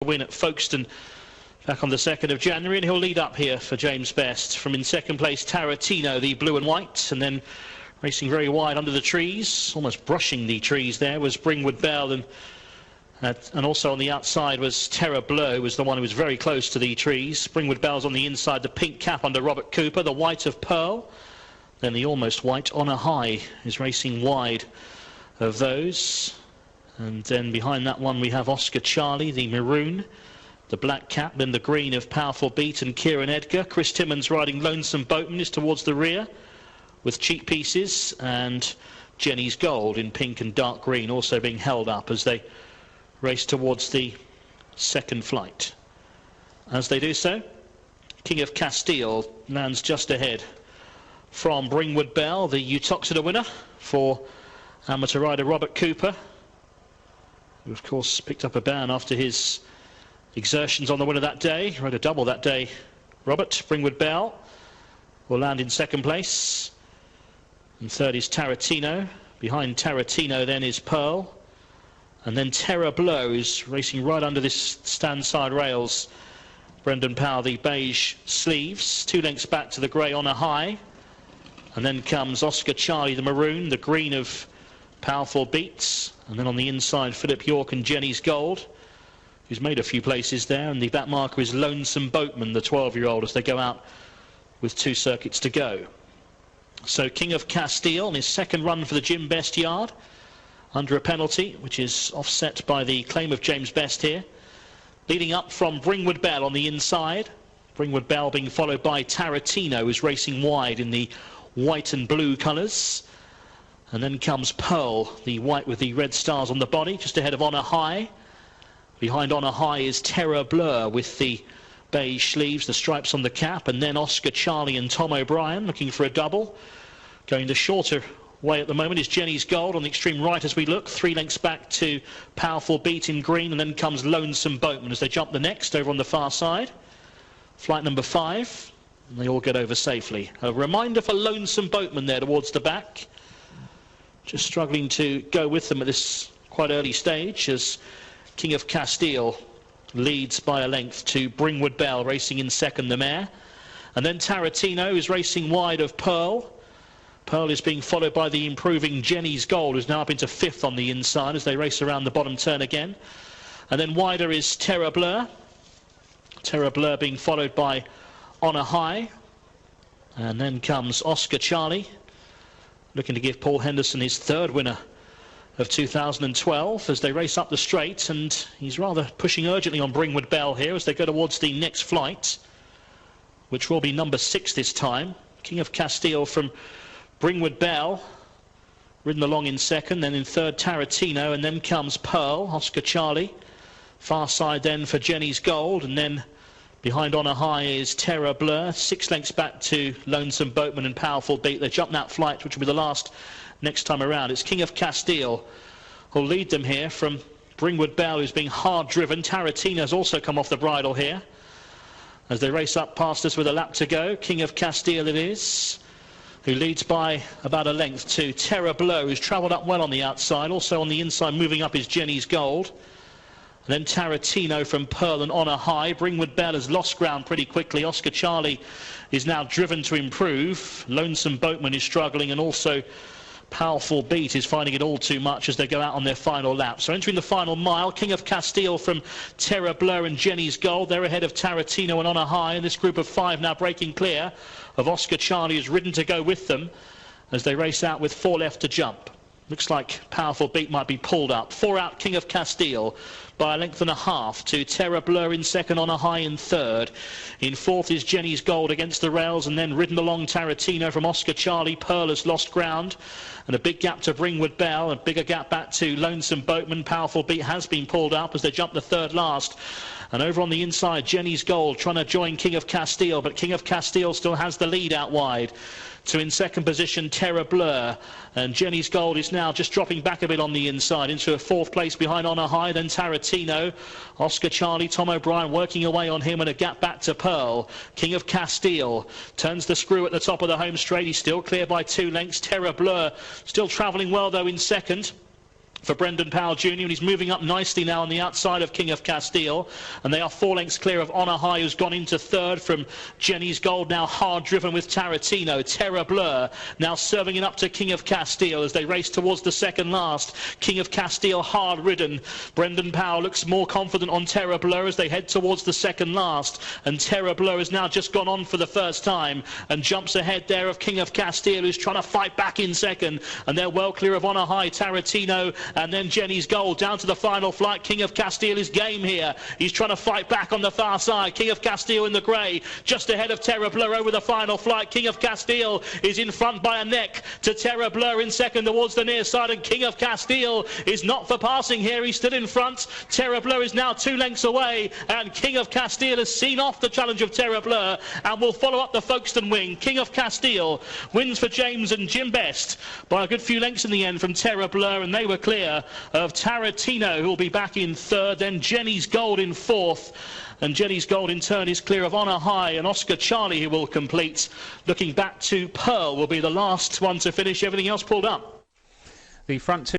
win at Folkestone back on the 2nd of January, and he'll lead up here for James Best. From in second place, Tarantino, the blue and white, and then racing very wide under the trees, almost brushing the trees there, was Bringwood Bell, and also on the outside was Terra Bleu, was the one who was very close to the trees. Bringwood Bell's on the inside, the pink cap under Robert Cooper, the white of Pearl, then the almost white On a High is racing wide of those. And then behind that one we have Oscar Charlie, the maroon, the black cap, then the green of Powerful Beat and Kieran Edgar. Chris Timmons riding Lonesome Boatman is towards the rear with Cheap Pieces, and Jenny's Gold in pink and dark green also being held up as they race towards the second flight. As they do so, King of Castile lands just ahead from Bringwood Bell, the Utoxeter winner for amateur rider Robert Cooper, who of course picked up a ban after his exertions on the winner that day. He rode a double that day. Robert Bringwood Bell will land in second place, and third is Tarantino. Behind Tarantino then is Pearl, and then Terra Bleu is racing right under this stand side rails. Brendan Powell, the beige sleeves, 2 lengths back to the grey On a High, and then comes Oscar Charlie, the maroon, the green of Powerful Beats, and then on the inside Philip York and Jenny's Gold, who's made a few places there, and the back marker is Lonesome Boatman, the 12-year-old, as they go out with 2 circuits to go. So King of Castile in his second run for the Jim Best yard, under a penalty, which is offset by the claim of James Best here. Leading up from Bringwood Bell on the inside, Bringwood Bell being followed by Tarantino, who's racing wide in the white and blue colours. And then comes Pearl, the white with the red stars on the body, just ahead of On a High. Behind On a High is Terra Bleu with the beige sleeves, the stripes on the cap, and then Oscar Charlie and Tom O'Brien looking for a double. Going the shorter way at the moment is Jenny's Gold on the extreme right as we look, 3 lengths back to Powerful Beat in green, and then comes Lonesome Boatman as they jump the next over on the far side. Flight number 5, and they all get over safely. A reminder for Lonesome Boatman there towards the back, just struggling to go with them at this quite early stage as King of Castile leads by a length to Bringwood Bell, racing in second, the mare. And then Tarantino is racing wide of Pearl. Pearl is being followed by the improving Jenny's Gold, who's now up into 5th on the inside as they race around the bottom turn again. And then wider is Terra Bleu. Terra Bleu being followed by On a High. And then comes Oscar Charlie, looking to give Paul Henderson his 3rd winner of 2012 as they race up the straight, and he's rather pushing urgently on Bringwood Bell here as they go towards the next flight, which will be number 6 this time. King of Castile from Bringwood Bell, ridden along in second, then in third Tarantino, and then comes Pearl, Oscar Charlie. Far side then for Jenny's Gold, and then behind On a High is Terra Bleu, 6 lengths back to Lonesome Boatman and Powerful Beat. They jump that flight, which will be the last next time around. It's King of Castile who'll lead them here from Bringwood Bell, who's being hard driven. Tarantino's also come off the bridle here as they race up past us with a lap to go. King of Castile it is, who leads by about a length to Terra Bleu, who's travelled up well on the outside. Also on the inside moving up is Jenny's Gold. And then Tarantino from Pearl and On a High. Bringwood Bell has lost ground pretty quickly. Oscar Charlie is now driven to improve. Lonesome Boatman is struggling, and also Powerful Beat is finding it all too much as they go out on their final lap. So entering the final mile, King of Castile from Terra Bleu and Jenny's Gold. They're ahead of Tarantino and On a High, and this group of 5 now breaking clear of Oscar Charlie, who's ridden to go with them as they race out with 4 left to jump. Looks like Powerful Beat might be pulled up. 4 out King of Castile by a length and a half to Terra Bleu in second, On a High in third. In fourth is Jenny's Gold against the rails, and then ridden along Tarantino from Oscar Charlie. Pearl has lost ground, and a big gap to Bringwood Bell, a bigger gap back to Lonesome Boatman. Powerful Beat has been pulled up as they jump the third last. And over on the inside, Jenny's Gold trying to join King of Castile, but King of Castile still has the lead out wide. So in second position, Terra Bleu, and Jenny's Gold is now just dropping back a bit on the inside into a 4th place behind On a High. Then Tarantino, Oscar Charlie, Tom O'Brien working away on him, and a gap back to Pearl. King of Castile turns the screw at the top of the home straight. He's still clear by 2 lengths. Terra Bleu still travelling well though in second. for Brendan Powell Jr. and he's moving up nicely now on the outside of King of Castile, and they are 4 lengths clear of Honor High, who's gone into third from Jenny's Gold, now hard driven with Tarantino. Terra Blur now serving it up to King of Castile as they race towards the second last. King of Castile hard ridden. Brendan Powell looks more confident on Terra Blur as they head towards the second last, and Terra Blur has now just gone on for the first time and jumps ahead there of King of Castile, who's trying to fight back in second, and they're well clear of Honor High, Tarantino, and then Jenny's Gold down to the final flight. King of Castile is game here. He's trying to fight back on the far side. King of Castile in the grey, just ahead of Terra Blur over the final flight. King of Castile is in front by a neck to Terra Blur in second towards the near side, and King of Castile is not for passing here. He's still in front. Terra Blur is now 2 lengths away, and King of Castile has seen off the challenge of Terra Blur and will follow up the Folkestone wing. King of Castile wins for James and Jim Best by a good few lengths in the end from Terra Blur, and they were clear of Tarantino, who will be back in third, then Jenny's Gold in fourth, and Jenny's Gold in turn is clear of Honor High and Oscar Charlie, who will complete. Looking back to Pearl will be the last one to finish. Everything else pulled up. The front two